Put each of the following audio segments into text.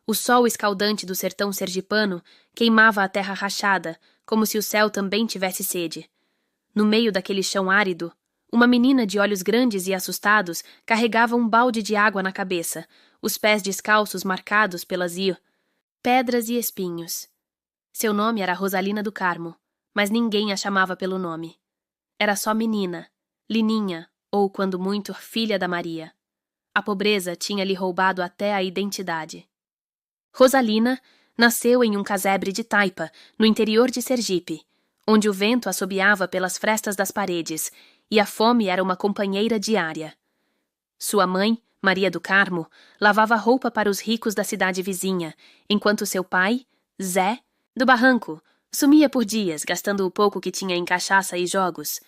O sol escaldante do sertão sergipano queimava a terra rachada, como se o céu também tivesse sede. No meio daquele chão árido, uma menina de olhos grandes e assustados carregava um balde de água na cabeça, os pés descalços marcados pelas pedras e espinhos. Seu nome era Rosalina do Carmo, mas ninguém a chamava pelo nome. Era só menina, Lininha, ou, quando muito, filha da Maria. A pobreza tinha-lhe roubado até a identidade. Rosalina nasceu em um casebre de taipa, no interior de Sergipe, onde o vento assobiava pelas frestas das paredes e a fome era uma companheira diária. Sua mãe, Maria do Carmo, lavava roupa para os ricos da cidade vizinha, enquanto seu pai, Zé, do barranco, sumia por dias, gastando o pouco que tinha em cachaça e jogos.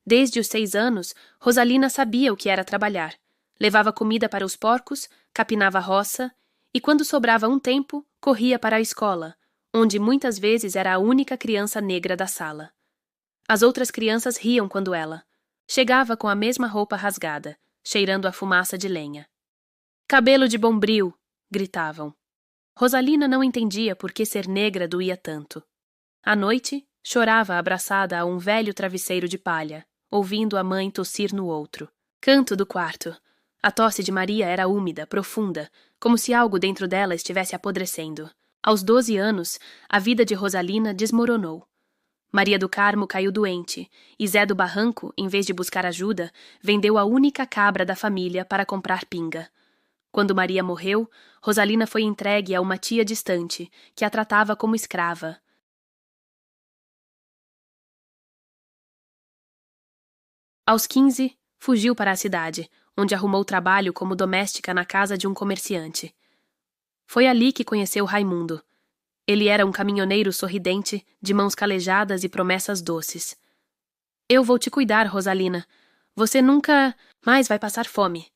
Desde os 6 anos, Rosalina sabia o que era trabalhar. Levava comida para os porcos, capinava a roça e, quando sobrava um tempo, corria para a escola, onde muitas vezes era a única criança negra da sala. As outras crianças riam quando ela chegava com a mesma roupa rasgada, cheirando a fumaça de lenha. "Cabelo de bombril!" gritavam. Rosalina não entendia por que ser negra doía tanto. À noite, chorava abraçada a um velho travesseiro de palha, ouvindo a mãe tossir no outro. Canto do quarto. A tosse de Maria era úmida, profunda, como se algo dentro dela estivesse apodrecendo. Aos 12 anos, a vida de Rosalina desmoronou. Maria do Carmo caiu doente, e Zé do Barranco, em vez de buscar ajuda, vendeu a única cabra da família para comprar pinga. Quando Maria morreu, Rosalina foi entregue a uma tia distante, que a tratava como escrava. Aos 15, fugiu para a cidade, onde arrumou trabalho como doméstica na casa de um comerciante. Foi ali que conheceu Raimundo. Ele era um caminhoneiro sorridente, de mãos calejadas e promessas doces. "Eu vou te cuidar, Rosalina. Você nunca mais vai passar fome."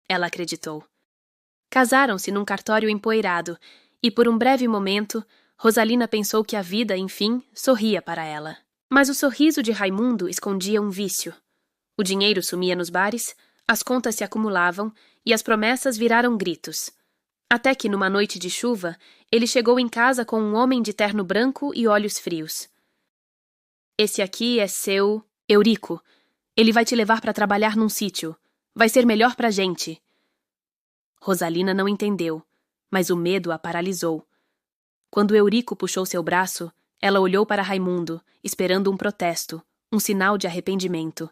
Ela acreditou. Casaram-se num cartório empoeirado, e por um breve momento, Rosalina pensou que a vida, enfim, sorria para ela. Mas o sorriso de Raimundo escondia um vício. O dinheiro sumia nos bares, as contas se acumulavam e as promessas viraram gritos. Até que, numa noite de chuva, ele chegou em casa com um homem de terno branco e olhos frios. "Esse aqui é seu Eurico. Ele vai te levar para trabalhar num sítio. Vai ser melhor pra gente." Rosalina não entendeu, mas o medo a paralisou. Quando Eurico puxou seu braço, ela olhou para Raimundo, esperando um protesto, um sinal de arrependimento.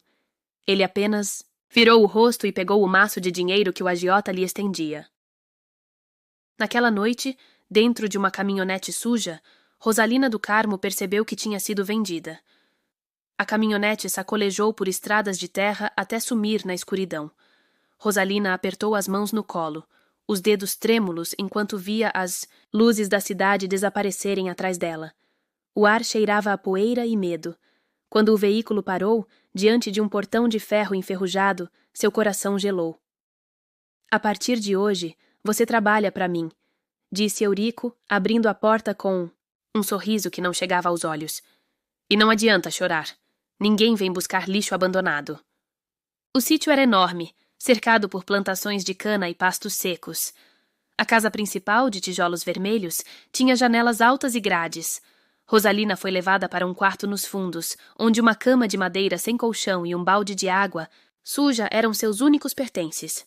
Ele apenas virou o rosto e pegou o maço de dinheiro que o agiota lhe estendia. Naquela noite, dentro de uma caminhonete suja, Rosalina do Carmo percebeu que tinha sido vendida. A caminhonete sacolejou por estradas de terra até sumir na escuridão. Rosalina apertou as mãos no colo, os dedos trêmulos enquanto via as luzes da cidade desaparecerem atrás dela. O ar cheirava a poeira e medo. Quando o veículo parou, diante de um portão de ferro enferrujado, seu coração gelou. "A partir de hoje, você trabalha para mim", disse Eurico, abrindo a porta com um sorriso que não chegava aos olhos. "E não adianta chorar. Ninguém vem buscar lixo abandonado." O sítio era enorme, cercado por plantações de cana e pastos secos. A casa principal, de tijolos vermelhos, tinha janelas altas e grades. Rosalina foi levada para um quarto nos fundos, onde uma cama de madeira sem colchão e um balde de água suja eram seus únicos pertences.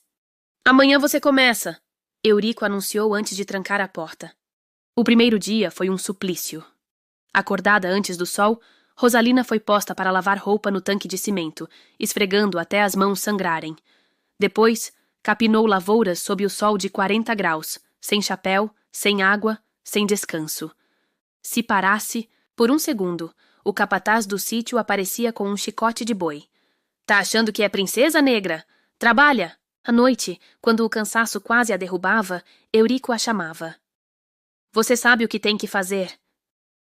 "Amanhã você começa", Eurico anunciou antes de trancar a porta. O primeiro dia foi um suplício. Acordada antes do sol, Rosalina foi posta para lavar roupa no tanque de cimento, esfregando até as mãos sangrarem. Depois, capinou lavouras sob o sol de 40 graus, sem chapéu, sem água, sem descanso. Se parasse, por um segundo, o capataz do sítio aparecia com um chicote de boi. "Tá achando que é princesa, negra? Trabalha!" À noite, quando o cansaço quase a derrubava, Eurico a chamava. "Você sabe o que tem que fazer."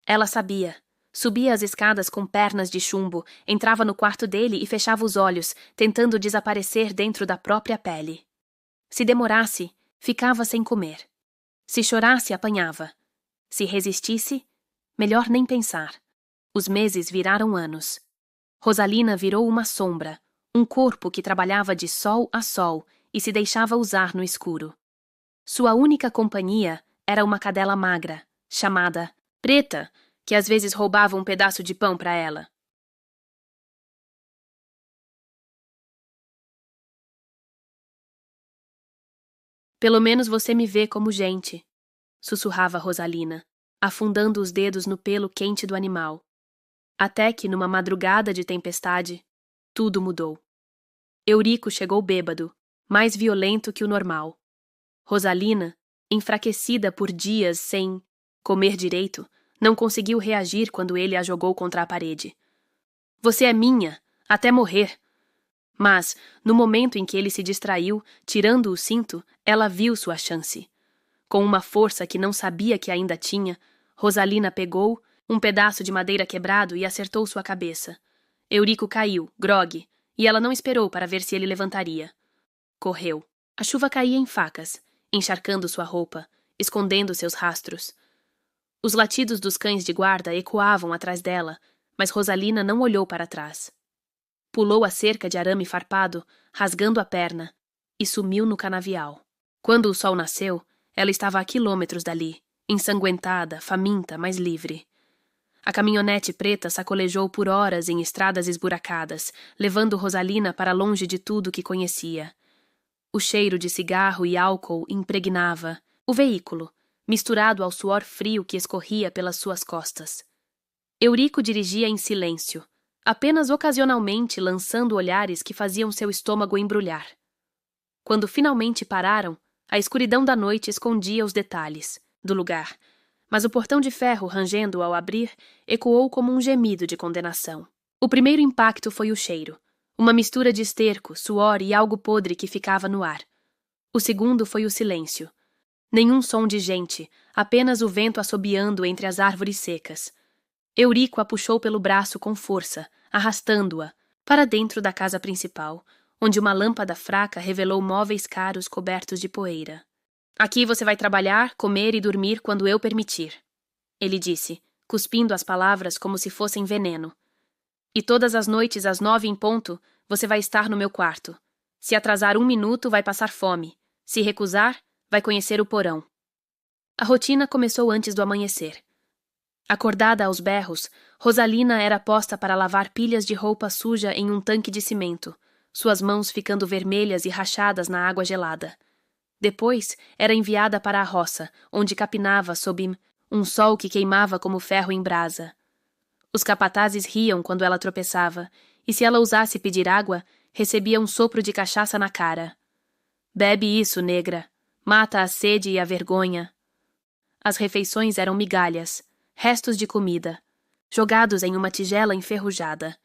Ela sabia. Subia as escadas com pernas de chumbo, entrava no quarto dele e fechava os olhos, tentando desaparecer dentro da própria pele. Se demorasse, ficava sem comer. Se chorasse, apanhava. Se resistisse, melhor nem pensar. Os meses viraram anos. Rosalina virou uma sombra, um corpo que trabalhava de sol a sol e se deixava usar no escuro. Sua única companhia era uma cadela magra, chamada Preta, que às vezes roubava um pedaço de pão para ela. Pelo menos você me vê como gente, sussurrava Rosalina, afundando os dedos no pelo quente do animal. Até que, numa madrugada de tempestade, tudo mudou. Eurico chegou bêbado, mais violento que o normal. Rosalina, enfraquecida por dias sem comer direito, não conseguiu reagir quando ele a jogou contra a parede. Você é minha, até morrer. Mas, no momento em que ele se distraiu, tirando o cinto, ela viu sua chance. Com uma força que não sabia que ainda tinha, Rosalina pegou um pedaço de madeira quebrado e acertou sua cabeça. Eurico caiu, grogue, e ela não esperou para ver se ele levantaria. Correu. A chuva caía em facas, encharcando sua roupa, escondendo seus rastros. Os latidos dos cães de guarda ecoavam atrás dela, mas Rosalina não olhou para trás. Pulou a cerca de arame farpado, rasgando a perna, e sumiu no canavial. Quando o sol nasceu, ela estava a quilômetros dali, ensanguentada, faminta, mas livre. A caminhonete preta sacolejou por horas em estradas esburacadas, levando Rosalina para longe de tudo que conhecia. O cheiro de cigarro e álcool impregnava o veículo, misturado ao suor frio que escorria pelas suas costas. Eurico dirigia em silêncio, apenas ocasionalmente lançando olhares que faziam seu estômago embrulhar. Quando finalmente pararam, a escuridão da noite escondia os detalhes do lugar, mas o portão de ferro rangendo ao abrir ecoou como um gemido de condenação. O primeiro impacto foi o cheiro, uma mistura de esterco, suor e algo podre que ficava no ar. O segundo foi o silêncio. Nenhum som de gente, apenas o vento assobiando entre as árvores secas. Eurico a puxou pelo braço com força, arrastando-a para dentro da casa principal, onde uma lâmpada fraca revelou móveis caros cobertos de poeira. Aqui você vai trabalhar, comer e dormir quando eu permitir, ele disse, cuspindo as palavras como se fossem veneno. E todas as noites às 9 em ponto, você vai estar no meu quarto. Se atrasar 1 minuto, vai passar fome. Se recusar, vai conhecer o porão. A rotina começou antes do amanhecer. Acordada aos berros, Rosalina era posta para lavar pilhas de roupa suja em um tanque de cimento, suas mãos ficando vermelhas e rachadas na água gelada. Depois, era enviada para a roça, onde capinava sob um sol que queimava como ferro em brasa. Os capatazes riam quando ela tropeçava, e se ela ousasse pedir água, recebia um sopro de cachaça na cara. Bebe isso, negra. Mata a sede e a vergonha. As refeições eram migalhas, restos de comida, jogados em uma tigela enferrujada.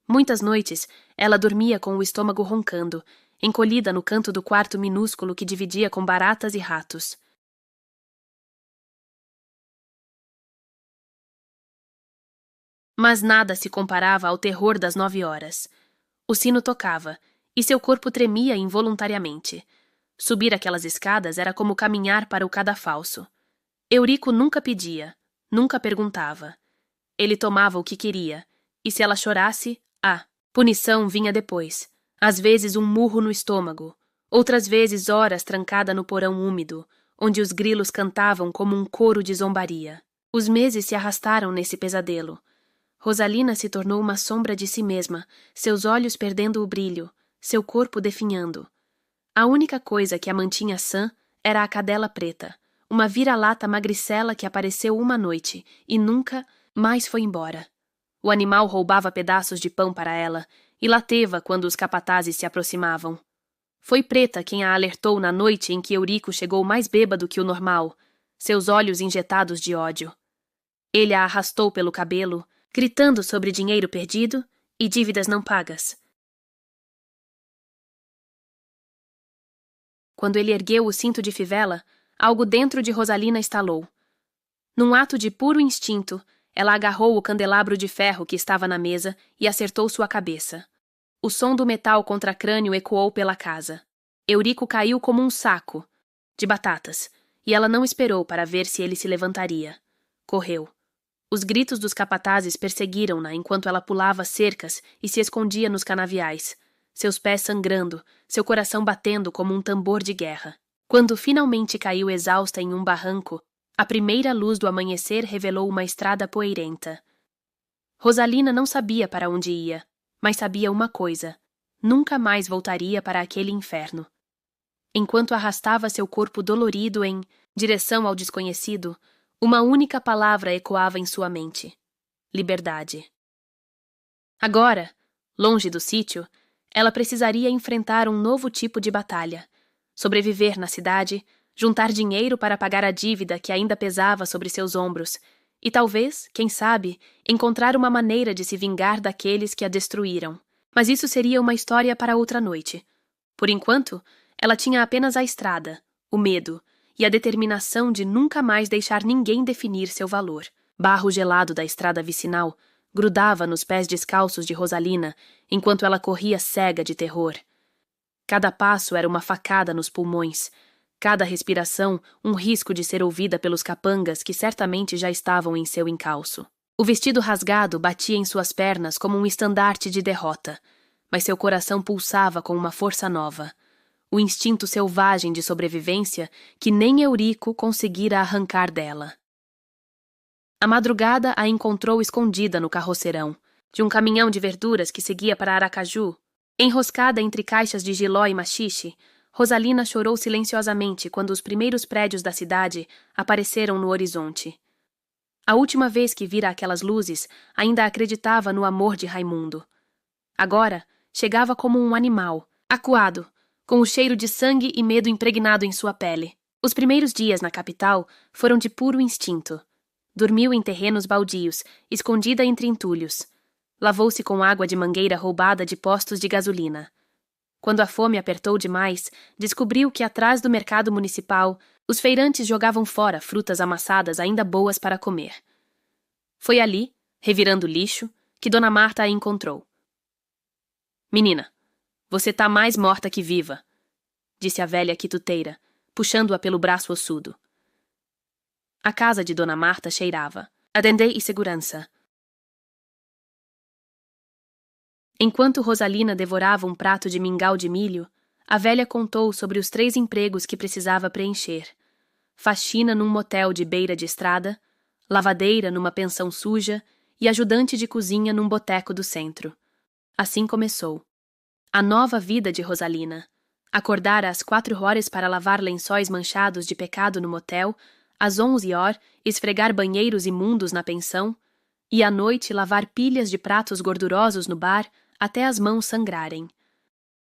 Muitas noites, ela dormia com o estômago roncando, encolhida no canto do quarto minúsculo que dividia com baratas e ratos. Mas nada se comparava ao terror das 9 horas. O sino tocava, e seu corpo tremia involuntariamente. Subir aquelas escadas era como caminhar para o cadafalso. Eurico nunca pedia, nunca perguntava. Ele tomava o que queria, e se ela chorasse, punição vinha depois. Às vezes um murro no estômago, outras vezes horas trancada no porão úmido, onde os grilos cantavam como um coro de zombaria. Os meses se arrastaram nesse pesadelo. Rosalina se tornou uma sombra de si mesma, seus olhos perdendo o brilho, seu corpo definhando. A única coisa que a mantinha sã era a cadela preta, uma vira-lata magricela que apareceu uma noite e nunca mais foi embora. O animal roubava pedaços de pão para ela e lateva quando os capatazes se aproximavam. Foi Preta quem a alertou na noite em que Eurico chegou mais bêbado que o normal, seus olhos injetados de ódio. Ele a arrastou pelo cabelo, gritando sobre dinheiro perdido e dívidas não pagas. Quando ele ergueu o cinto de fivela, algo dentro de Rosalina estalou. Num ato de puro instinto, ela agarrou o candelabro de ferro que estava na mesa e acertou sua cabeça. O som do metal contra crânio ecoou pela casa. Eurico caiu como um saco de batatas, e ela não esperou para ver se ele se levantaria. Correu. Os gritos dos capatazes perseguiram-na enquanto ela pulava cercas e se escondia nos canaviais, seus pés sangrando, seu coração batendo como um tambor de guerra. Quando finalmente caiu exausta em um barranco, a primeira luz do amanhecer revelou uma estrada poeirenta. Rosalina não sabia para onde ia, mas sabia uma coisa: nunca mais voltaria para aquele inferno. Enquanto arrastava seu corpo dolorido em direção ao desconhecido, uma única palavra ecoava em sua mente: liberdade. Agora, longe do sítio, ela precisaria enfrentar um novo tipo de batalha: sobreviver na cidade, juntar dinheiro para pagar a dívida que ainda pesava sobre seus ombros e talvez, quem sabe, encontrar uma maneira de se vingar daqueles que a destruíram. Mas isso seria uma história para outra noite. Por enquanto, ela tinha apenas a estrada, o medo e a determinação de nunca mais deixar ninguém definir seu valor. Barro gelado da estrada vicinal grudava nos pés descalços de Rosalina enquanto ela corria cega de terror. Cada passo era uma facada nos pulmões, cada respiração um risco de ser ouvida pelos capangas que certamente já estavam em seu encalço. O vestido rasgado batia em suas pernas como um estandarte de derrota, mas seu coração pulsava com uma força nova. O instinto selvagem de sobrevivência que nem Eurico conseguira arrancar dela. A madrugada a encontrou escondida no carroceirão de um caminhão de verduras que seguia para Aracaju. Enroscada entre caixas de jiló e maxixe, Rosalina chorou silenciosamente quando os primeiros prédios da cidade apareceram no horizonte. A última vez que vira aquelas luzes, ainda acreditava no amor de Raimundo. Agora, chegava como um animal, acuado, com o cheiro de sangue e medo impregnado em sua pele. Os primeiros dias na capital foram de puro instinto. Dormiu em terrenos baldios, escondida entre entulhos. Lavou-se com água de mangueira roubada de postos de gasolina. Quando a fome apertou demais, descobriu que atrás do mercado municipal, os feirantes jogavam fora frutas amassadas ainda boas para comer. Foi ali, revirando lixo, que Dona Marta a encontrou. "Menina, você tá mais morta que viva", disse a velha quituteira, puxando-a pelo braço ossudo. A casa de Dona Marta cheirava a dendê e segurança. Enquanto Rosalina devorava um prato de mingau de milho, a velha contou sobre os 3 empregos que precisava preencher: faxina num motel de beira de estrada, lavadeira numa pensão suja e ajudante de cozinha num boteco do centro. Assim começou a nova vida de Rosalina. Acordar às 4 horas para lavar lençóis manchados de pecado no motel, às 11 horas esfregar banheiros imundos na pensão e à noite lavar pilhas de pratos gordurosos no bar até as mãos sangrarem.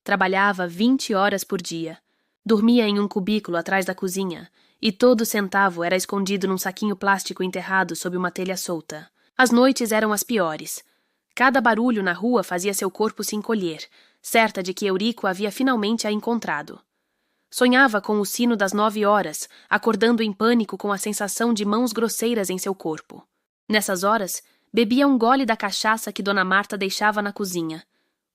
Trabalhava 20 horas por dia. Dormia em um cubículo atrás da cozinha, e todo centavo era escondido num saquinho plástico enterrado sob uma telha solta. As noites eram as piores. Cada barulho na rua fazia seu corpo se encolher, certa de que Eurico havia finalmente a encontrado. Sonhava com o sino das 9 horas, acordando em pânico com a sensação de mãos grosseiras em seu corpo. Nessas horas, bebia um gole da cachaça que Dona Marta deixava na cozinha.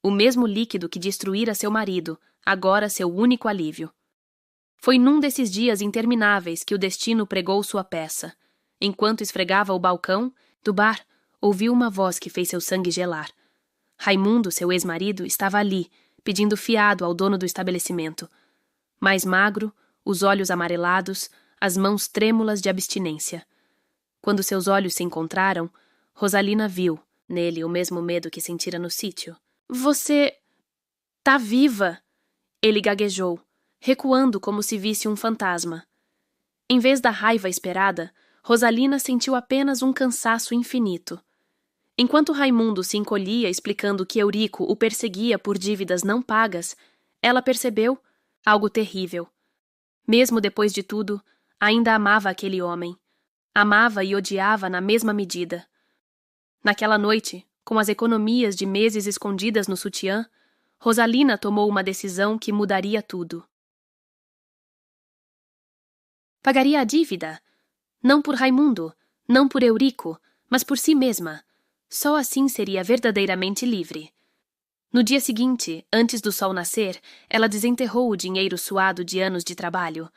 O mesmo líquido que destruíra seu marido, agora seu único alívio. Foi num desses dias intermináveis que o destino pregou sua peça. Enquanto esfregava o balcão do bar, ouviu uma voz que fez seu sangue gelar. Raimundo, seu ex-marido, estava ali, pedindo fiado ao dono do estabelecimento. Mais magro, os olhos amarelados, as mãos trêmulas de abstinência. Quando seus olhos se encontraram, Rosalina viu, nele, o mesmo medo que sentira no sítio. "Você... tá viva!" Ele gaguejou, recuando como se visse um fantasma. Em vez da raiva esperada, Rosalina sentiu apenas um cansaço infinito. Enquanto Raimundo se encolhia explicando que Eurico o perseguia por dívidas não pagas, ela percebeu algo terrível. Mesmo depois de tudo, ainda amava aquele homem. Amava e odiava na mesma medida. Naquela noite, com as economias de meses escondidas no sutiã, Rosalina tomou uma decisão que mudaria tudo. Pagaria a dívida. Não por Raimundo, não por Eurico, mas por si mesma. Só assim seria verdadeiramente livre. No dia seguinte, antes do sol nascer, ela desenterrou o dinheiro suado de anos de trabalho.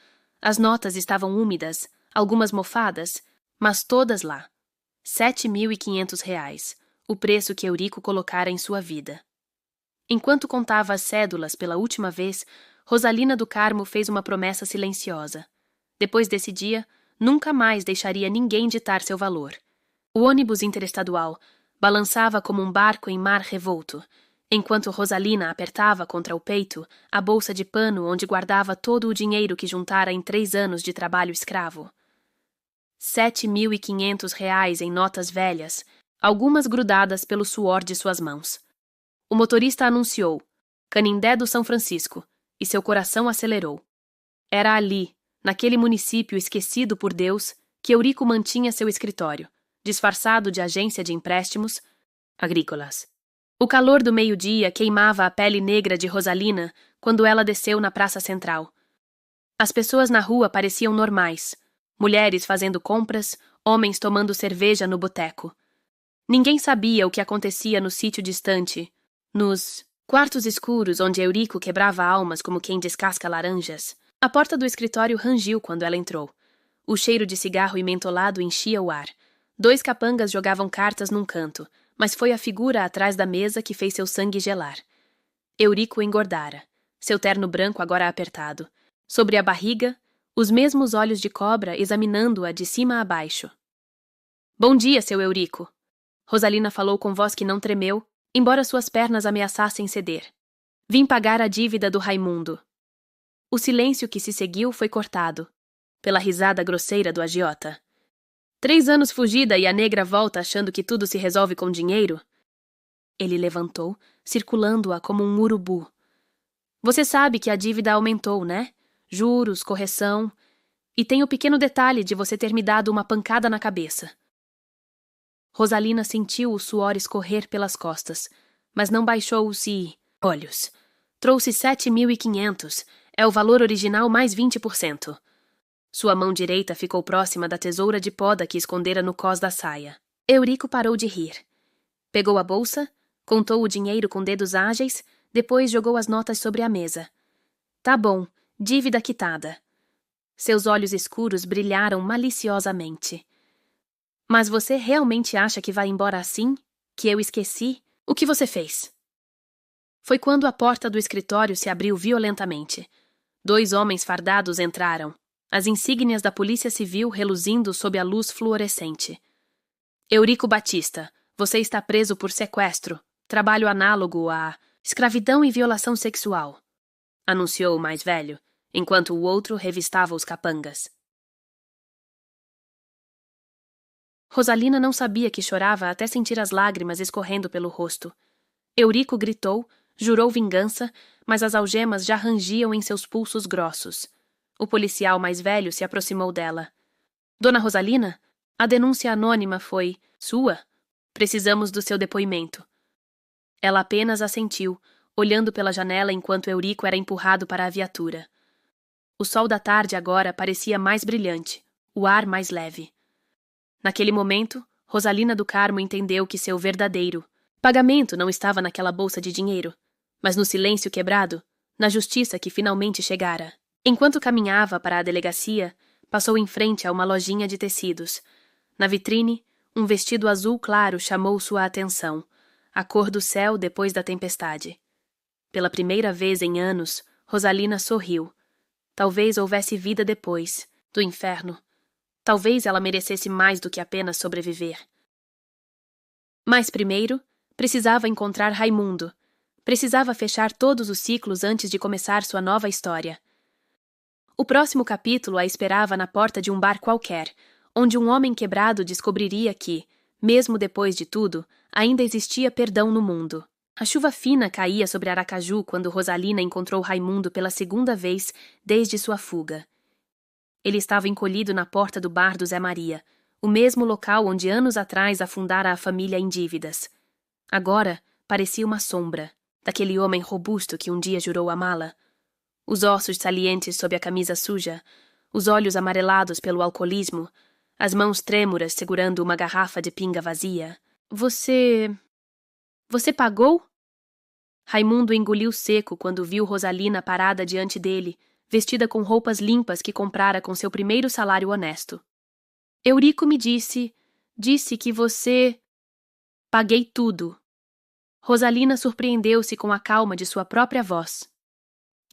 As notas estavam úmidas, algumas mofadas, mas todas lá. R$ 7.500, o preço que Eurico colocara em sua vida. Enquanto contava as cédulas pela última vez, Rosalina do Carmo fez uma promessa silenciosa. Depois desse dia, nunca mais deixaria ninguém ditar seu valor. O ônibus interestadual balançava como um barco em mar revolto, enquanto Rosalina apertava contra o peito a bolsa de pano onde guardava todo o dinheiro que juntara em 3 anos de trabalho escravo. 7.500 reais em notas velhas, algumas grudadas pelo suor de suas mãos. O motorista anunciou Canindé do São Francisco, e seu coração acelerou. Era ali, naquele município esquecido por Deus, que Eurico mantinha seu escritório, disfarçado de agência de empréstimos agrícolas. O calor do meio-dia queimava a pele negra de Rosalina quando ela desceu na praça central. As pessoas na rua pareciam normais, mulheres fazendo compras, homens tomando cerveja no boteco. Ninguém sabia o que acontecia no sítio distante, nos quartos escuros onde Eurico quebrava almas como quem descasca laranjas. A porta do escritório rangiu quando ela entrou. O cheiro de cigarro e mentolado enchia o ar. 2 capangas jogavam cartas num canto, mas foi a figura atrás da mesa que fez seu sangue gelar. Eurico engordara, seu terno branco agora apertado. Sobre a barriga, os mesmos olhos de cobra examinando-a de cima a baixo. Bom dia, seu Eurico. Rosalina falou com voz que não tremeu, embora suas pernas ameaçassem ceder. Vim pagar a dívida do Raimundo. O silêncio que se seguiu foi cortado pela risada grosseira do agiota. 3 anos fugida e a negra volta achando que tudo se resolve com dinheiro? Ele levantou, circulando-a como um urubu. Você sabe que a dívida aumentou, né? Juros, correção. E tem o pequeno detalhe de você ter me dado uma pancada na cabeça. Rosalina sentiu o suor escorrer pelas costas, mas não baixou os olhos. Trouxe 7.500, é o valor original mais 20%. Sua mão direita ficou próxima da tesoura de poda que escondera no cós da saia. Eurico parou de rir. Pegou a bolsa, contou o dinheiro com dedos ágeis, depois jogou as notas sobre a mesa. Tá bom, dívida quitada. Seus olhos escuros brilharam maliciosamente. Mas você realmente acha que vai embora assim? Que eu esqueci? O que você fez? Foi quando a porta do escritório se abriu violentamente. 2 homens fardados entraram, as insígnias da Polícia Civil reluzindo sob a luz fluorescente. Eurico Batista, você está preso por sequestro, trabalho análogo a escravidão e violação sexual, anunciou o mais velho, enquanto o outro revistava os capangas. Rosalina não sabia que chorava até sentir as lágrimas escorrendo pelo rosto. Eurico gritou, jurou vingança, mas as algemas já rangiam em seus pulsos grossos. O policial mais velho se aproximou dela. Dona Rosalina, a denúncia anônima foi sua? Precisamos do seu depoimento. Ela apenas assentiu, olhando pela janela enquanto Eurico era empurrado para a viatura. O sol da tarde agora parecia mais brilhante, o ar mais leve. Naquele momento, Rosalina do Carmo entendeu que seu verdadeiro pagamento não estava naquela bolsa de dinheiro, mas no silêncio quebrado, na justiça que finalmente chegara. Enquanto caminhava para a delegacia, passou em frente a uma lojinha de tecidos. Na vitrine, um vestido azul claro chamou sua atenção, a cor do céu depois da tempestade. Pela primeira vez em anos, Rosalina sorriu. Talvez houvesse vida depois, do inferno. Talvez ela merecesse mais do que apenas sobreviver. Mas primeiro, precisava encontrar Raimundo. Precisava fechar todos os ciclos antes de começar sua nova história. O próximo capítulo a esperava na porta de um bar qualquer, onde um homem quebrado descobriria que, mesmo depois de tudo, ainda existia perdão no mundo. A chuva fina caía sobre Aracaju quando Rosalina encontrou Raimundo pela 2ª vez desde sua fuga. Ele estava encolhido na porta do bar do Zé Maria, o mesmo local onde anos atrás afundara a família em dívidas. Agora, parecia uma sombra, daquele homem robusto que um dia jurou amá-la. Os ossos salientes sob a camisa suja, os olhos amarelados pelo alcoolismo, as mãos trêmulas segurando uma garrafa de pinga vazia. Você pagou? Raimundo engoliu seco quando viu Rosalina parada diante dele, vestida com roupas limpas que comprara com seu primeiro salário honesto. Eurico me disse que você... Paguei tudo. Rosalina surpreendeu-se com a calma de sua própria voz.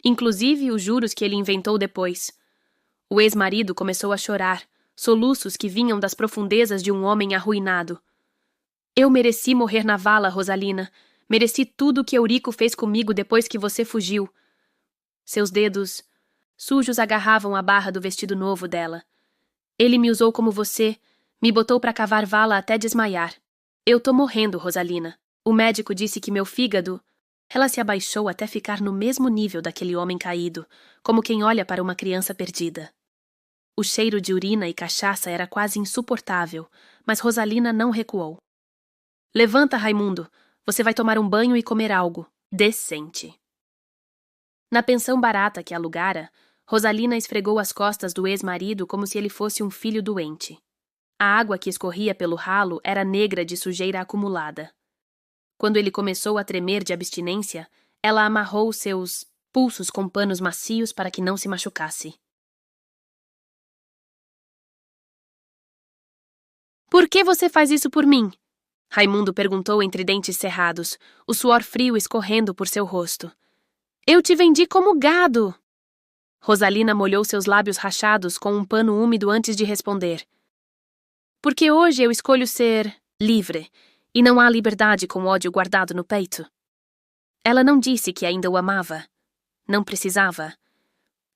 inclusive os juros que ele inventou depois. O ex-marido começou a chorar, soluços que vinham das profundezas de um homem arruinado. Eu mereci morrer na vala, Rosalina. Mereci tudo o que Eurico fez comigo depois que você fugiu. Seus dedos sujos agarravam a barra do vestido novo dela. Ele me usou como você, me botou para cavar vala até desmaiar. Eu tô morrendo, Rosalina. O médico disse que meu fígado... Ela se abaixou até ficar no mesmo nível daquele homem caído, como quem olha para uma criança perdida. O cheiro de urina e cachaça era quase insuportável, mas Rosalina não recuou. Levanta, Raimundo. Você vai tomar um banho e comer algo. Decente. Na pensão barata que alugara, Rosalina esfregou as costas do ex-marido como se ele fosse um filho doente. A água que escorria pelo ralo era negra de sujeira acumulada. Quando ele começou a tremer de abstinência, ela amarrou seus pulsos com panos macios para que não se machucasse. Por que você faz isso por mim? Raimundo perguntou entre dentes cerrados, o suor frio escorrendo por seu rosto. Eu te vendi como gado! Rosalina molhou seus lábios rachados com um pano úmido antes de responder. Porque hoje eu escolho ser livre, e não há liberdade com ódio guardado no peito. Ela não disse que ainda o amava. Não precisava.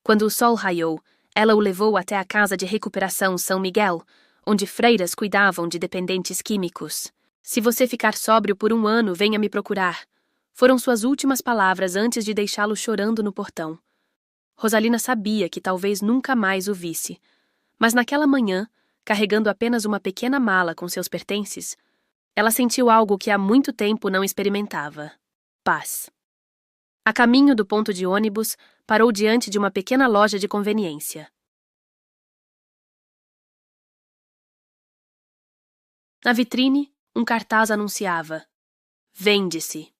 Quando o sol raiou, ela o levou até a casa de recuperação São Miguel, onde freiras cuidavam de dependentes químicos. Se você ficar sóbrio por 1 ano, venha me procurar. Foram suas últimas palavras antes de deixá-lo chorando no portão. Rosalina sabia que talvez nunca mais o visse. Mas naquela manhã, carregando apenas uma pequena mala com seus pertences, ela sentiu algo que há muito tempo não experimentava: paz. A caminho do ponto de ônibus, parou diante de uma pequena loja de conveniência. Na vitrine, um cartaz anunciava: Vende-se.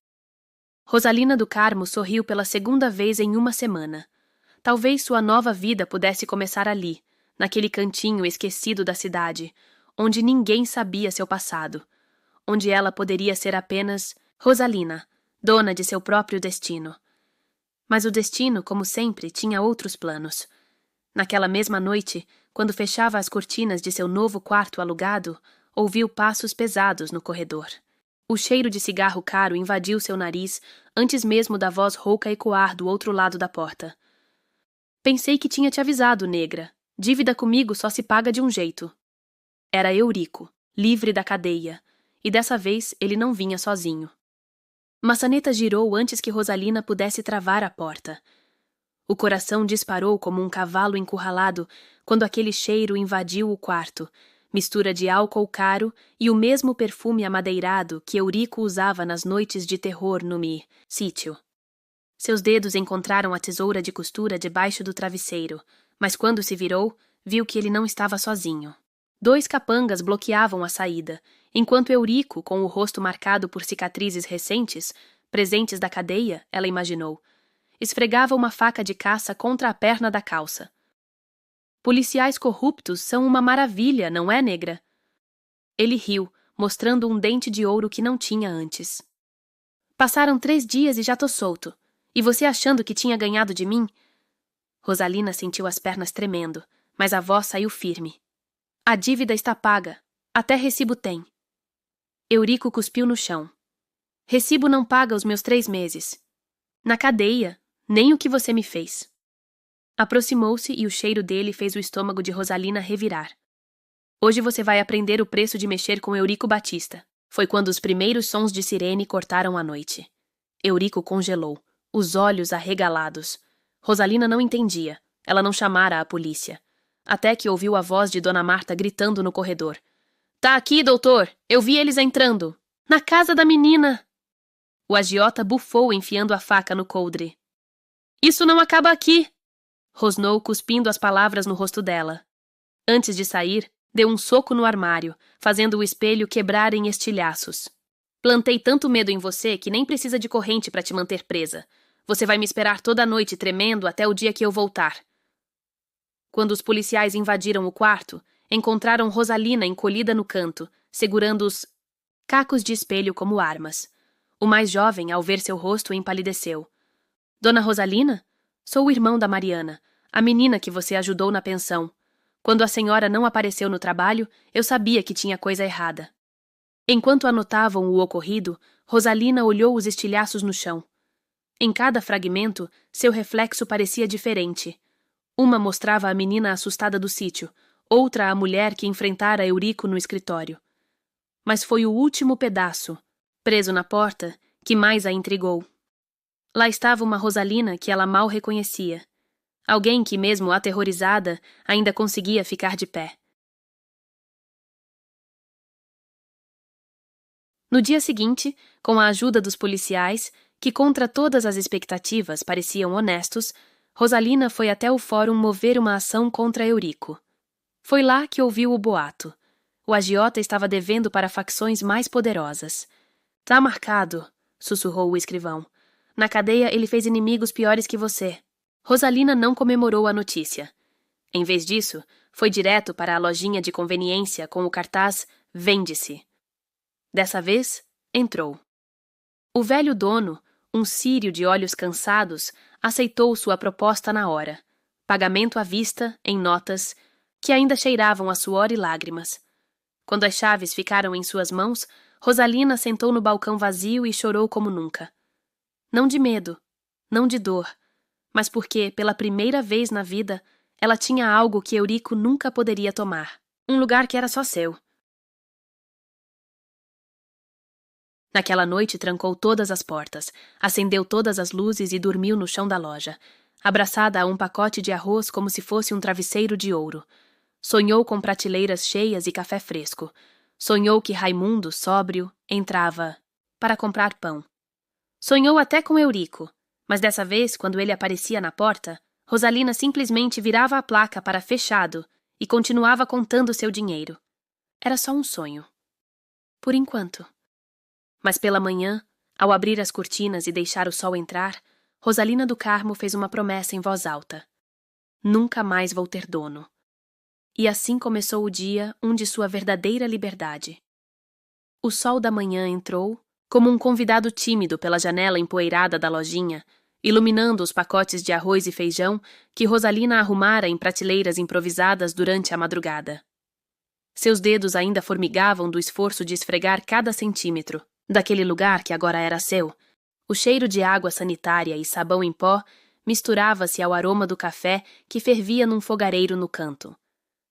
Rosalina do Carmo sorriu pela 2ª vez em 1 semana. Talvez sua nova vida pudesse começar ali, naquele cantinho esquecido da cidade, onde ninguém sabia seu passado, onde ela poderia ser apenas Rosalina, dona de seu próprio destino. Mas o destino, como sempre, tinha outros planos. Naquela mesma noite, quando fechava as cortinas de seu novo quarto alugado, ouviu passos pesados no corredor. O cheiro de cigarro caro invadiu seu nariz antes mesmo da voz rouca ecoar do outro lado da porta. Pensei que tinha te avisado, negra. Dívida comigo só se paga de um jeito. Era Eurico, livre da cadeia, e dessa vez ele não vinha sozinho. Maçaneta girou antes que Rosalina pudesse travar a porta. O coração disparou como um cavalo encurralado quando aquele cheiro invadiu o quarto, mistura de álcool caro e o mesmo perfume amadeirado que Eurico usava nas noites de terror no sítio. Seus dedos encontraram a tesoura de costura debaixo do travesseiro, mas quando se virou, viu que ele não estava sozinho. 2 capangas bloqueavam a saída, enquanto Eurico, com o rosto marcado por cicatrizes recentes, presentes da cadeia, ela imaginou, esfregava uma faca de caça contra a perna da calça. Policiais corruptos são uma maravilha, não é, negra? Ele riu, mostrando um dente de ouro que não tinha antes. Passaram 3 dias e já tô solto. E você achando que tinha ganhado de mim? Rosalina sentiu as pernas tremendo, mas a voz saiu firme. A dívida está paga. Até recibo tem. Eurico cuspiu no chão. Recibo não paga os meus 3 meses. Na cadeia, nem o que você me fez. Aproximou-se e o cheiro dele fez o estômago de Rosalina revirar. Hoje você vai aprender o preço de mexer com Eurico Batista. Foi quando os primeiros sons de sirene cortaram a noite. Eurico congelou, os olhos arregalados. Rosalina não entendia. Ela não chamara a polícia. Até que ouviu a voz de Dona Marta gritando no corredor. Tá aqui, doutor! Eu vi eles entrando! Na casa da menina! O agiota bufou enfiando a faca no coldre. Isso não acaba aqui! Rosnou, cuspindo as palavras no rosto dela. Antes de sair, deu um soco no armário, fazendo o espelho quebrar em estilhaços. Plantei tanto medo em você que nem precisa de corrente para te manter presa. Você vai me esperar toda a noite tremendo até o dia que eu voltar. Quando os policiais invadiram o quarto, encontraram Rosalina encolhida no canto, segurando os cacos de espelho como armas. O mais jovem, ao ver seu rosto, empalideceu. Dona Rosalina? Sou o irmão da Mariana, a menina que você ajudou na pensão. Quando a senhora não apareceu no trabalho, eu sabia que tinha coisa errada. Enquanto anotavam o ocorrido, Rosalina olhou os estilhaços no chão. Em cada fragmento, seu reflexo parecia diferente. Uma mostrava a menina assustada do sítio, outra a mulher que enfrentara Eurico no escritório. Mas foi o último pedaço, preso na porta, que mais a intrigou. Lá estava uma Rosalina que ela mal reconhecia. Alguém que, mesmo aterrorizada, ainda conseguia ficar de pé. No dia seguinte, com a ajuda dos policiais, que contra todas as expectativas pareciam honestos, Rosalina foi até o fórum mover uma ação contra Eurico. Foi lá que ouviu o boato. O agiota estava devendo para facções mais poderosas. Tá marcado, sussurrou o escrivão. Na cadeia ele fez inimigos piores que você. Rosalina não comemorou a notícia. Em vez disso, foi direto para a lojinha de conveniência com o cartaz Vende-se. Dessa vez, entrou. O velho dono, um sírio de olhos cansados, aceitou sua proposta na hora. Pagamento à vista, em notas, que ainda cheiravam a suor e lágrimas. Quando as chaves ficaram em suas mãos, Rosalina sentou no balcão vazio e chorou como nunca. Não de medo, não de dor, mas porque, pela primeira vez na vida, ela tinha algo que Eurico nunca poderia tomar. Um lugar que era só seu. Naquela noite trancou todas as portas, acendeu todas as luzes e dormiu no chão da loja, abraçada a um pacote de arroz como se fosse um travesseiro de ouro. Sonhou com prateleiras cheias e café fresco. Sonhou que Raimundo, sóbrio, entrava para comprar pão. Sonhou até com Eurico, mas dessa vez, quando ele aparecia na porta, Rosalina simplesmente virava a placa para fechado e continuava contando seu dinheiro. Era só um sonho. Por enquanto. Mas pela manhã, ao abrir as cortinas e deixar o sol entrar, Rosalina do Carmo fez uma promessa em voz alta. Nunca mais vou ter dono. E assim começou o dia de sua verdadeira liberdade. O sol da manhã entrou, como um convidado tímido pela janela empoeirada da lojinha, iluminando os pacotes de arroz e feijão que Rosalina arrumara em prateleiras improvisadas durante a madrugada. Seus dedos ainda formigavam do esforço de esfregar cada centímetro daquele lugar que agora era seu. O cheiro de água sanitária e sabão em pó misturava-se ao aroma do café que fervia num fogareiro no canto.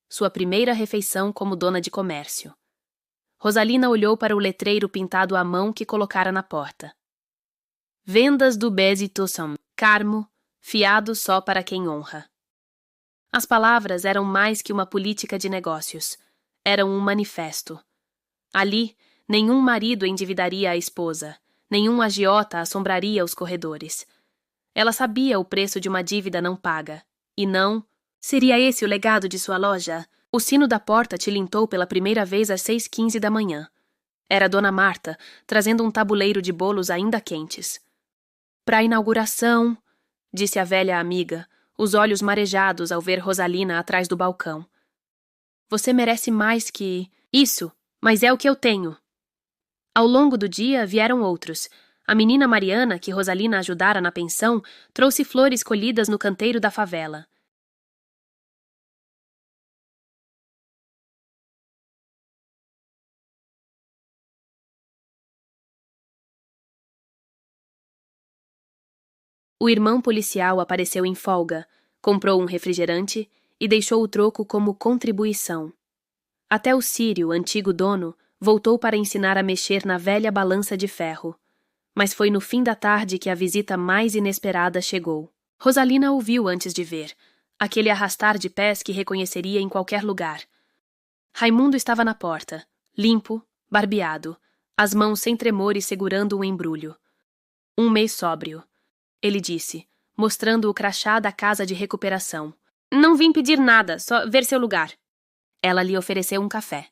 Sua primeira refeição como dona de comércio. Rosalina olhou para o letreiro pintado à mão que colocara na porta. Vendas do Bésito são Carmo, fiado só para quem honra. As palavras eram mais que uma política de negócios. Eram um manifesto. Ali, nenhum marido endividaria a esposa, nenhum agiota assombraria os corredores. Ela sabia o preço de uma dívida não paga. E não... Seria esse o legado de sua loja? O sino da porta tilintou pela primeira vez às 6h15 da manhã. Era Dona Marta, trazendo um tabuleiro de bolos ainda quentes. Para a inauguração, disse a velha amiga, os olhos marejados ao ver Rosalina atrás do balcão. Você merece mais que... Isso, mas é o que eu tenho. Ao longo do dia vieram outros. A menina Mariana, que Rosalina ajudara na pensão, trouxe flores colhidas no canteiro da favela. O irmão policial apareceu em folga, comprou um refrigerante e deixou o troco como contribuição. Até o Sírio, antigo dono, voltou para ensinar a mexer na velha balança de ferro. Mas foi no fim da tarde que a visita mais inesperada chegou. Rosalina ouviu antes de ver, aquele arrastar de pés que reconheceria em qualquer lugar. Raimundo estava na porta, limpo, barbeado, as mãos sem tremores segurando um embrulho. Um mês sóbrio, ele disse, mostrando o crachá da casa de recuperação. Não vim pedir nada, só ver seu lugar. Ela lhe ofereceu um café.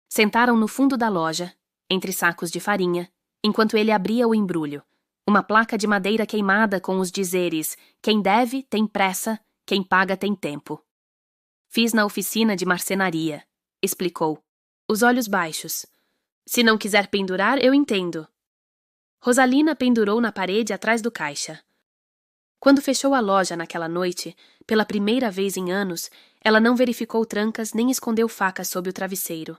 Sentaram no fundo da loja, entre sacos de farinha, enquanto ele abria o embrulho, uma placa de madeira queimada com os dizeres: quem deve tem pressa, quem paga tem tempo. Fiz na oficina de marcenaria, explicou, os olhos baixos. Se não quiser pendurar, eu entendo. Rosalina pendurou na parede atrás do caixa. Quando fechou a loja naquela noite, pela primeira vez em anos, ela não verificou trancas nem escondeu facas sob o travesseiro.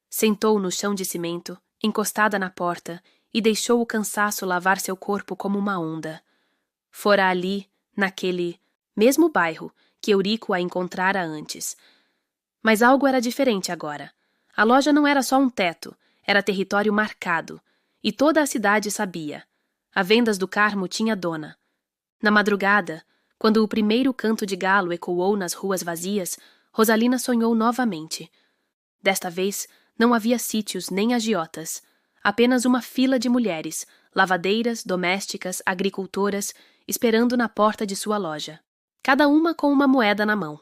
Sentou no chão de cimento, encostada na porta, e deixou o cansaço lavar seu corpo como uma onda. Fora ali, naquele mesmo bairro, que Eurico a encontrara antes. Mas algo era diferente agora. A loja não era só um teto, era território marcado, e toda a cidade sabia. A Vendas do Carmo tinha dona. Na madrugada, quando o primeiro canto de galo ecoou nas ruas vazias, Rosalina sonhou novamente. Desta vez, não havia sítios nem agiotas, apenas uma fila de mulheres, lavadeiras, domésticas, agricultoras, esperando na porta de sua loja. Cada uma com uma moeda na mão.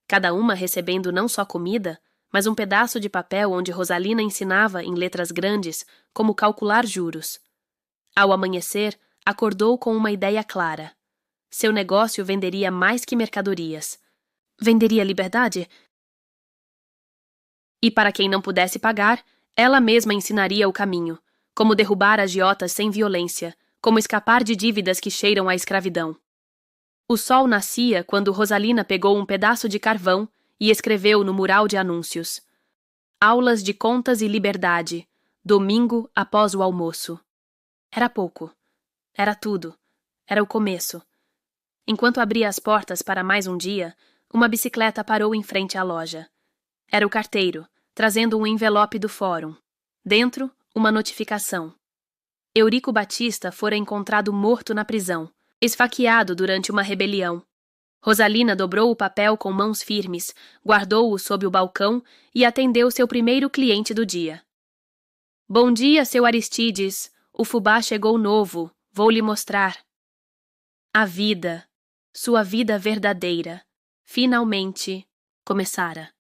Cada uma recebendo não só comida, mas um pedaço de papel onde Rosalina ensinava em letras grandes como calcular juros. Ao amanhecer, acordou com uma ideia clara. Seu negócio venderia mais que mercadorias. Venderia liberdade? E para quem não pudesse pagar, ela mesma ensinaria o caminho, como derrubar agiotas sem violência, como escapar de dívidas que cheiram à escravidão. O sol nascia quando Rosalina pegou um pedaço de carvão e escreveu no mural de anúncios: Aulas de contas e liberdade, domingo após o almoço. Era pouco. Era tudo. Era o começo. Enquanto abria as portas para mais um dia, uma bicicleta parou em frente à loja. Era o carteiro, trazendo um envelope do fórum. Dentro, uma notificação. Eurico Batista fora encontrado morto na prisão, esfaqueado durante uma rebelião. Rosalina dobrou o papel com mãos firmes, guardou-o sob o balcão e atendeu seu primeiro cliente do dia. Bom dia, seu Aristides. O fubá chegou novo. Vou lhe mostrar. A vida, sua vida verdadeira, finalmente começara.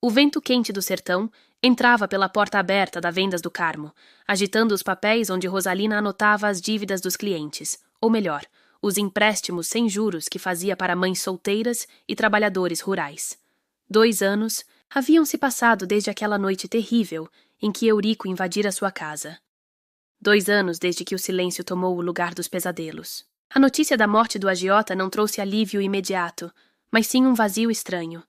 O vento quente do sertão entrava pela porta aberta da Vendas do Carmo, agitando os papéis onde Rosalina anotava as dívidas dos clientes, ou melhor, os empréstimos sem juros que fazia para mães solteiras e trabalhadores rurais. 2 anos haviam se passado desde aquela noite terrível em que Eurico invadira sua casa. 2 anos desde que o silêncio tomou o lugar dos pesadelos. A notícia da morte do agiota não trouxe alívio imediato, mas sim um vazio estranho.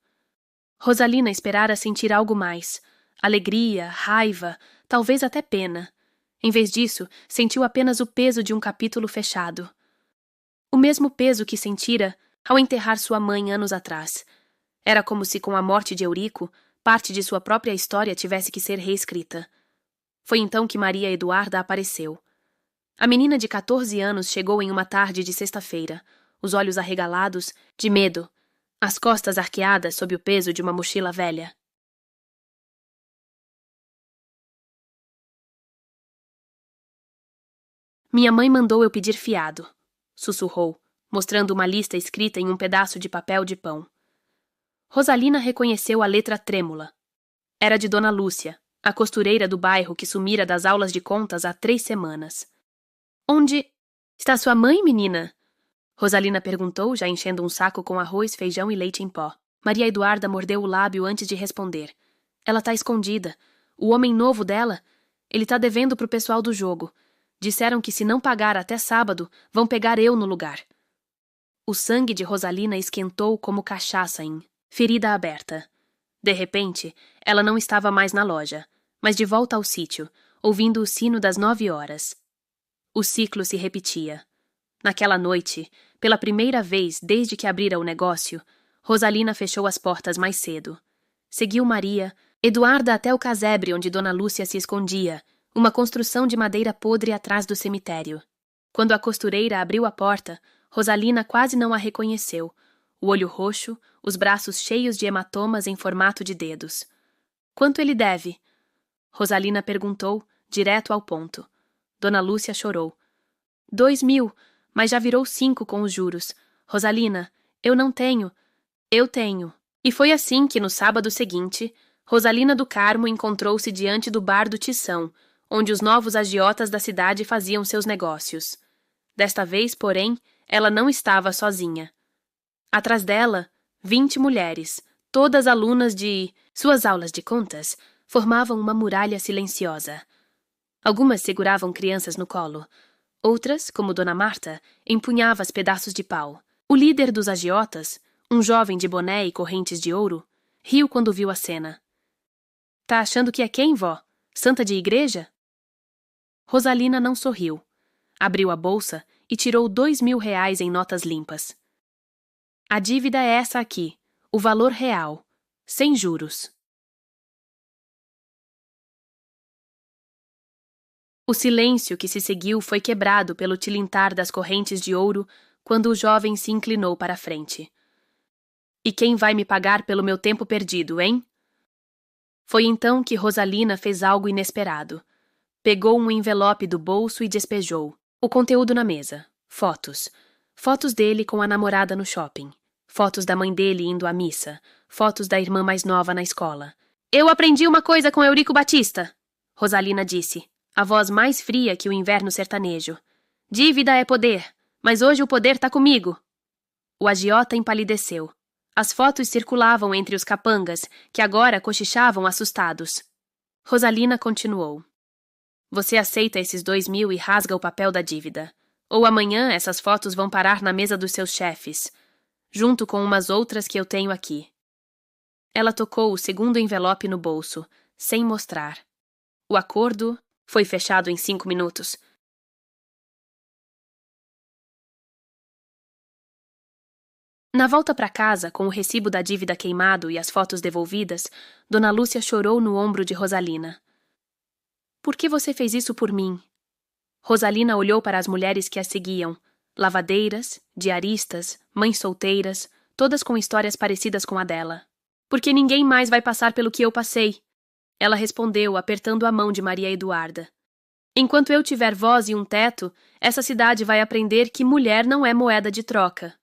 Rosalina esperara sentir algo mais, alegria, raiva, talvez até pena. Em vez disso, sentiu apenas o peso de um capítulo fechado. O mesmo peso que sentira ao enterrar sua mãe anos atrás. Era como se com a morte de Eurico, parte de sua própria história tivesse que ser reescrita. Foi então que Maria Eduarda apareceu. A menina de 14 anos chegou em uma tarde de sexta-feira, os olhos arregalados, de medo, as costas arqueadas sob o peso de uma mochila velha. Minha mãe mandou eu pedir fiado, sussurrou, mostrando uma lista escrita em um pedaço de papel de pão. Rosalina reconheceu a letra trêmula. Era de Dona Lúcia, a costureira do bairro que sumira das aulas de contas há 3 semanas. Onde está sua mãe, menina? Rosalina perguntou, já enchendo um saco com arroz, feijão e leite em pó. Maria Eduarda mordeu o lábio antes de responder. Ela tá escondida. O homem novo dela, ele tá devendo pro pessoal do jogo. Disseram que se não pagar até sábado, vão pegar eu no lugar. O sangue de Rosalina esquentou como cachaça em ferida aberta. De repente, ela não estava mais na loja, mas de volta ao sítio, ouvindo o sino das 9 horas. O ciclo se repetia. Naquela noite, pela primeira vez desde que abrira o negócio, Rosalina fechou as portas mais cedo. Seguiu Maria, Eduarda até o casebre onde Dona Lúcia se escondia, uma construção de madeira podre atrás do cemitério. Quando a costureira abriu a porta, Rosalina quase não a reconheceu, o olho roxo, os braços cheios de hematomas em formato de dedos. Quanto ele deve? Rosalina perguntou, direto ao ponto. Dona Lúcia chorou. 2.000, mas já virou 5 com os juros. Rosalina, eu não tenho. Eu tenho. E foi assim que, no sábado seguinte, Rosalina do Carmo encontrou-se diante do bar do Tição, onde os novos agiotas da cidade faziam seus negócios. Desta vez, porém, ela não estava sozinha. Atrás dela, 20 mulheres, todas alunas de suas aulas de contas, formavam uma muralha silenciosa. Algumas seguravam crianças no colo. Outras, como Dona Marta, empunhava os pedaços de pau. O líder dos agiotas, um jovem de boné e correntes de ouro, riu quando viu a cena. Tá achando que é quem, vó? Santa de igreja? Rosalina não sorriu. Abriu a bolsa e tirou 2.000 reais em notas limpas. A dívida é essa aqui, o valor real, sem juros. O silêncio que se seguiu foi quebrado pelo tilintar das correntes de ouro quando o jovem se inclinou para a frente. E quem vai me pagar pelo meu tempo perdido, hein? Foi então que Rosalina fez algo inesperado. Pegou um envelope do bolso e despejou. O conteúdo na mesa. Fotos. Fotos dele com a namorada no shopping. Fotos da mãe dele indo à missa. Fotos da irmã mais nova na escola. Eu aprendi uma coisa com Eurico Batista, Rosalina disse, a voz mais fria que o inverno sertanejo. Dívida é poder, mas hoje o poder tá comigo. O agiota empalideceu. As fotos circulavam entre os capangas, que agora cochichavam assustados. Rosalina continuou. Você aceita esses 2.000 e rasga o papel da dívida. Ou amanhã essas fotos vão parar na mesa dos seus chefes, junto com umas outras que eu tenho aqui. Ela tocou o segundo envelope no bolso, sem mostrar. O acordo foi fechado em 5 minutos. Na volta para casa, com o recibo da dívida queimado e as fotos devolvidas, Dona Lúcia chorou no ombro de Rosalina. Por que você fez isso por mim? Rosalina olhou para as mulheres que a seguiam, lavadeiras, diaristas, mães solteiras, todas com histórias parecidas com a dela. Porque ninguém mais vai passar pelo que eu passei. Ela respondeu, apertando a mão de Maria Eduarda. Enquanto eu tiver voz e um teto, essa cidade vai aprender que mulher não é moeda de troca.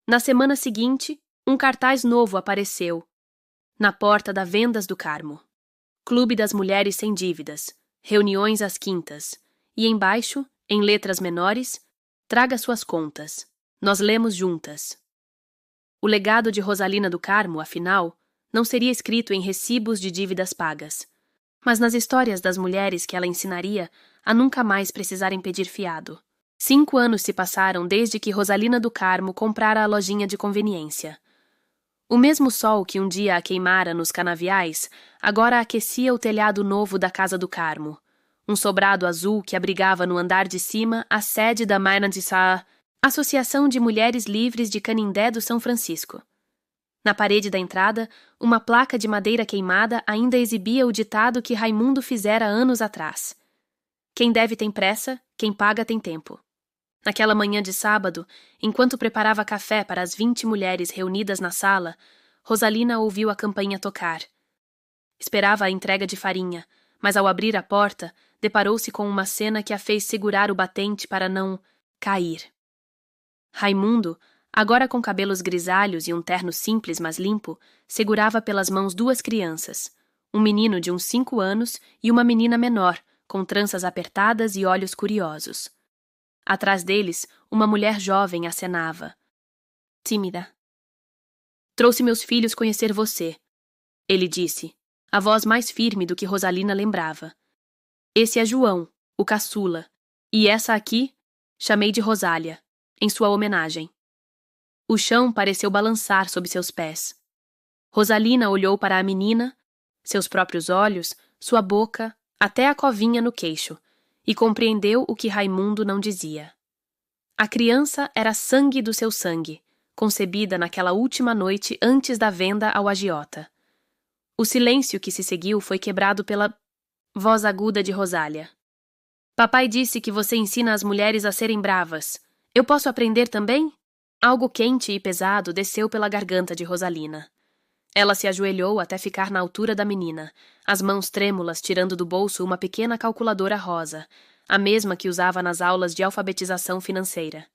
Na semana seguinte, um cartaz novo apareceu, na porta da Vendas do Carmo. Clube das Mulheres Sem Dívidas, reuniões às quintas. E embaixo, em letras menores, traga suas contas. Nós lemos juntas. O legado de Rosalina do Carmo, afinal, não seria escrito em recibos de dívidas pagas, mas nas histórias das mulheres que ela ensinaria a nunca mais precisarem pedir fiado. 5 anos se passaram desde que Rosalina do Carmo comprara a lojinha de conveniência. O mesmo sol que um dia a queimara nos canaviais, agora aquecia o telhado novo da Casa do Carmo, um sobrado azul que abrigava no andar de cima a sede da Mainandissá, Associação de Mulheres Livres de Canindé do São Francisco. Na parede da entrada, uma placa de madeira queimada ainda exibia o ditado que Raimundo fizera anos atrás. Quem deve tem pressa, quem paga tem tempo. Naquela manhã de sábado, enquanto preparava café para as 20 mulheres reunidas na sala, Rosalina ouviu a campainha tocar. Esperava a entrega de farinha, mas ao abrir a porta, deparou-se com uma cena que a fez segurar o batente para não cair. Raimundo, agora com cabelos grisalhos e um terno simples mas limpo, segurava pelas mãos 2 crianças, um menino de uns 5 anos e uma menina menor, com tranças apertadas e olhos curiosos. Atrás deles, uma mulher jovem acenava. Tímida. Trouxe meus filhos conhecer você, ele disse, a voz mais firme do que Rosalina lembrava. Esse é João, o caçula, e essa aqui, chamei de Rosália, em sua homenagem. O chão pareceu balançar sob seus pés. Rosalina olhou para a menina, seus próprios olhos, sua boca, até a covinha no queixo, e compreendeu o que Raimundo não dizia. A criança era sangue do seu sangue, concebida naquela última noite antes da venda ao agiota. O silêncio que se seguiu foi quebrado pela voz aguda de Rosália. Papai disse que você ensina as mulheres a serem bravas. Eu posso aprender também? Algo quente e pesado desceu pela garganta de Rosalina. Ela se ajoelhou até ficar na altura da menina, as mãos trêmulas tirando do bolso uma pequena calculadora rosa, a mesma que usava nas aulas de alfabetização financeira.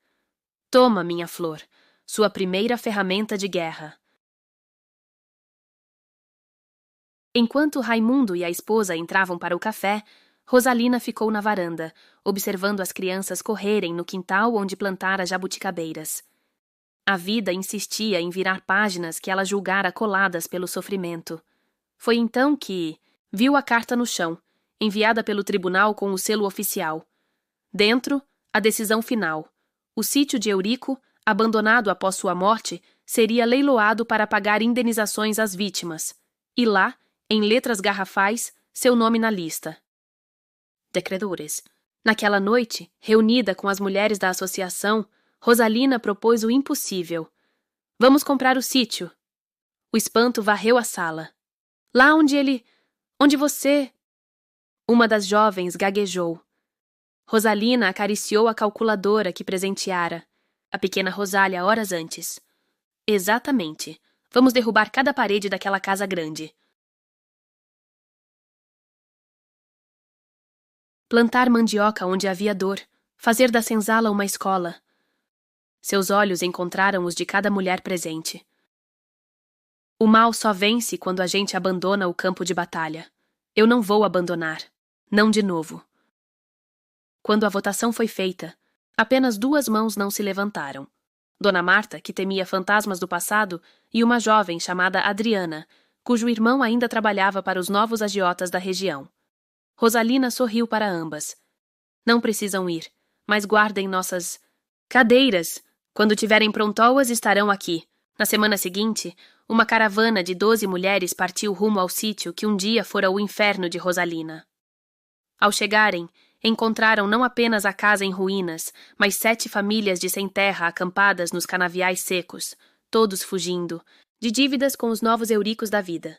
Toma, minha flor, sua primeira ferramenta de guerra. Enquanto Raimundo e a esposa entravam para o café, Rosalina ficou na varanda, observando as crianças correrem no quintal onde plantara jabuticabeiras. A vida insistia em virar páginas que ela julgara coladas pelo sofrimento. Foi então que viu a carta no chão, enviada pelo tribunal com o selo oficial. Dentro, a decisão final. O sítio de Eurico, abandonado após sua morte, seria leiloado para pagar indenizações às vítimas. E lá, em letras garrafais, seu nome na lista. Decredores. Naquela noite, reunida com as mulheres da associação, Rosalina propôs o impossível. Vamos comprar o sítio. O espanto varreu a sala. Lá onde você... Uma das jovens gaguejou. Rosalina acariciou a calculadora que presenteara. A pequena Rosália horas antes. Exatamente. Vamos derrubar cada parede daquela casa grande. Plantar mandioca onde havia dor. Fazer da senzala uma escola. Seus olhos encontraram os de cada mulher presente. O mal só vence quando a gente abandona o campo de batalha. Eu não vou abandonar. Não de novo. Quando a votação foi feita, apenas 2 mãos não se levantaram. Dona Marta, que temia fantasmas do passado, e uma jovem chamada Adriana, cujo irmão ainda trabalhava para os novos agiotas da região. Rosalina sorriu para ambas. Não precisam ir, mas guardem nossas... cadeiras! Quando tiverem prontoas, estarão aqui. Na semana seguinte, uma caravana de 12 mulheres partiu rumo ao sítio que um dia fora o inferno de Rosalina. Ao chegarem, encontraram não apenas a casa em ruínas, mas 7 famílias de sem-terra acampadas nos canaviais secos, todos fugindo, de dívidas com os novos Euricos da vida.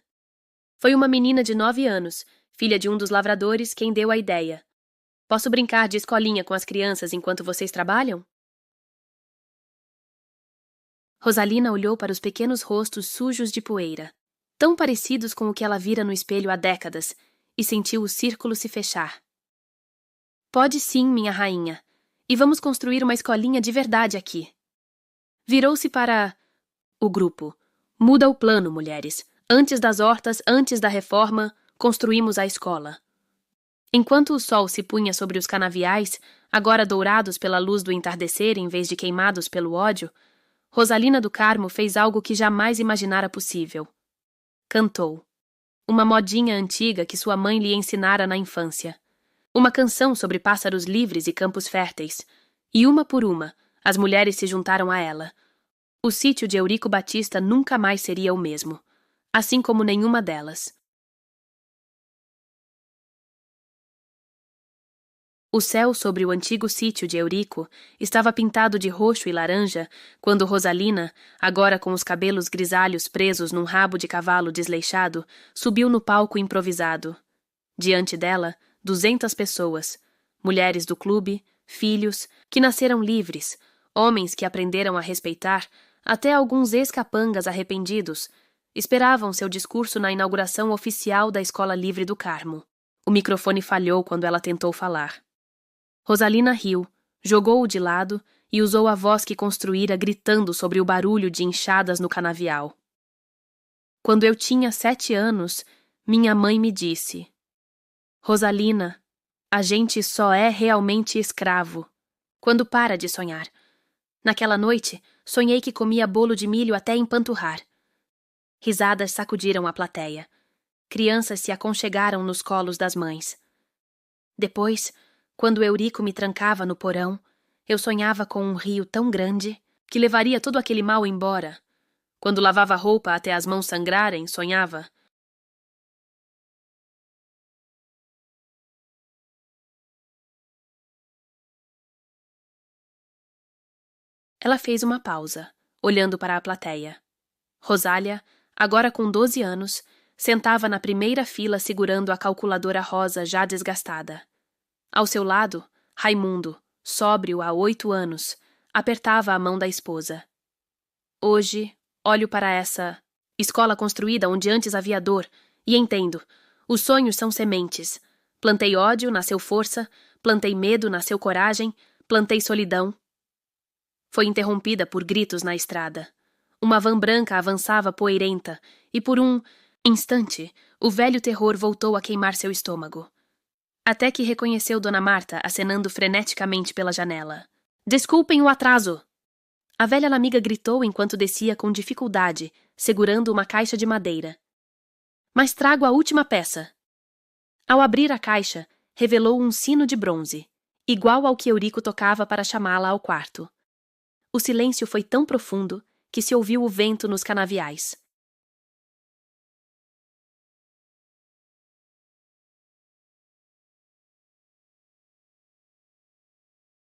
Foi uma menina de 9 anos, filha de um dos lavradores, quem deu a ideia. Posso brincar de escolinha com as crianças enquanto vocês trabalham? Rosalina olhou para os pequenos rostos sujos de poeira, tão parecidos com o que ela vira no espelho há décadas, e sentiu o círculo se fechar. Pode sim, minha rainha, e vamos construir uma escolinha de verdade aqui. Virou-se para o grupo. Muda o plano, mulheres. Antes das hortas, antes da reforma, construímos a escola. Enquanto o sol se punha sobre os canaviais, agora dourados pela luz do entardecer em vez de queimados pelo ódio, Rosalina do Carmo fez algo que jamais imaginara possível. Cantou. Uma modinha antiga que sua mãe lhe ensinara na infância. Uma canção sobre pássaros livres e campos férteis. E uma por uma, as mulheres se juntaram a ela. O sítio de Eurico Batista nunca mais seria o mesmo, assim como nenhuma delas. O céu sobre o antigo sítio de Eurico estava pintado de roxo e laranja quando Rosalina, agora com os cabelos grisalhos presos num rabo de cavalo desleixado, subiu no palco improvisado. Diante dela, 200 pessoas, mulheres do clube, filhos, que nasceram livres, homens que aprenderam a respeitar, até alguns ex-capangas arrependidos, esperavam seu discurso na inauguração oficial da Escola Livre do Carmo. O microfone falhou quando ela tentou falar. Rosalina riu, jogou-o de lado e usou a voz que construíra gritando sobre o barulho de enxadas no canavial. Quando eu tinha 7 anos, minha mãe me disse: Rosalina, a gente só é realmente escravo quando para de sonhar. Naquela noite, sonhei que comia bolo de milho até empanturrar. Risadas sacudiram a plateia. Crianças se aconchegaram nos colos das mães. Depois, quando Eurico me trancava no porão, eu sonhava com um rio tão grande que levaria todo aquele mal embora. Quando lavava roupa até as mãos sangrarem, sonhava. Ela fez uma pausa, olhando para a plateia. Rosália, agora com 12 anos, sentava na primeira fila segurando a calculadora rosa já desgastada. Ao seu lado, Raimundo, sóbrio há 8 anos, apertava a mão da esposa. Hoje, olho para essa escola construída onde antes havia dor e entendo. Os sonhos são sementes. Plantei ódio, nasceu força. Plantei medo, nasceu coragem. Plantei solidão. Foi interrompida por gritos na estrada. Uma van branca avançava poeirenta e por um instante o velho terror voltou a queimar seu estômago. Até que reconheceu Dona Marta acenando freneticamente pela janela. Desculpem o atraso! A velha lamiga gritou enquanto descia com dificuldade, segurando uma caixa de madeira. Mas trago a última peça. Ao abrir a caixa, revelou um sino de bronze. igual ao que Eurico tocava para chamá-la ao quarto. O silêncio foi tão profundo que se ouviu o vento nos canaviais.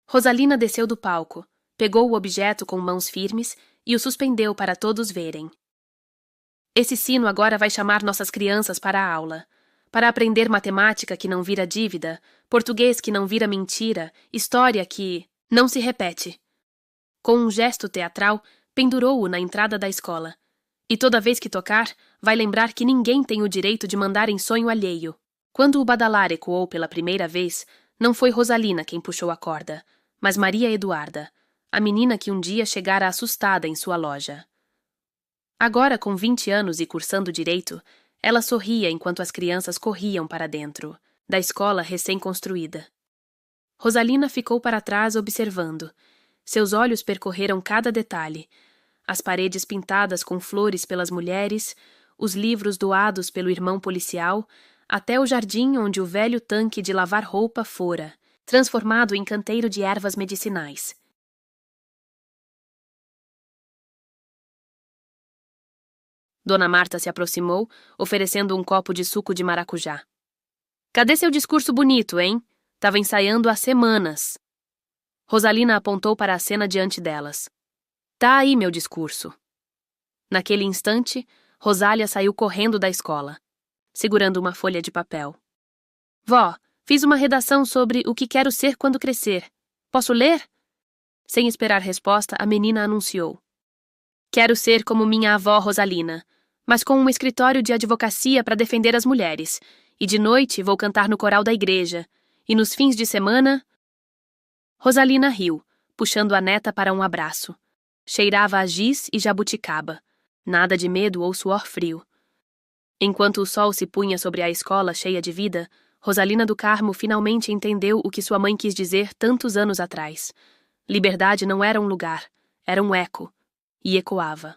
Rosalina desceu do palco, pegou o objeto com mãos firmes e o suspendeu para todos verem. Esse sino agora vai chamar nossas crianças para a aula, para aprender matemática que não vira dívida, português que não vira mentira, história que não se repete. Com um gesto teatral, pendurou-o na entrada da escola. E toda vez que tocar, vai lembrar que ninguém tem o direito de mandar em sonho alheio. Quando o badalar ecoou pela primeira vez, não foi Rosalina quem puxou a corda, mas Maria Eduarda, a menina que um dia chegara assustada em sua loja. Agora, com 20 anos e cursando direito, ela sorria enquanto as crianças corriam para dentro, da escola recém-construída. Rosalina ficou para trás observando. Seus olhos percorreram cada detalhe. As paredes pintadas com flores pelas mulheres, os livros doados pelo irmão policial, até o jardim onde o velho tanque de lavar roupa fora, transformado em canteiro de ervas medicinais. Dona Marta se aproximou, oferecendo um copo de suco de maracujá. Cadê seu discurso bonito, hein? Tava ensaiando há semanas. Rosalina apontou para a cena diante delas. Tá aí meu discurso. Naquele instante, Rosália saiu correndo da escola, segurando uma folha de papel. Vó, fiz uma redação sobre o que quero ser quando crescer. Posso ler? Sem esperar resposta, a menina anunciou. Quero ser como minha avó Rosalina, mas com um escritório de advocacia para defender as mulheres, e de noite vou cantar no coral da igreja, e nos fins de semana... Rosalina riu, puxando a neta para um abraço. Cheirava a giz e jabuticaba. Nada de medo ou suor frio. Enquanto o sol se punha sobre a escola cheia de vida, Rosalina do Carmo finalmente entendeu o que sua mãe quis dizer tantos anos atrás. Liberdade não era um lugar, era um eco, e ecoava.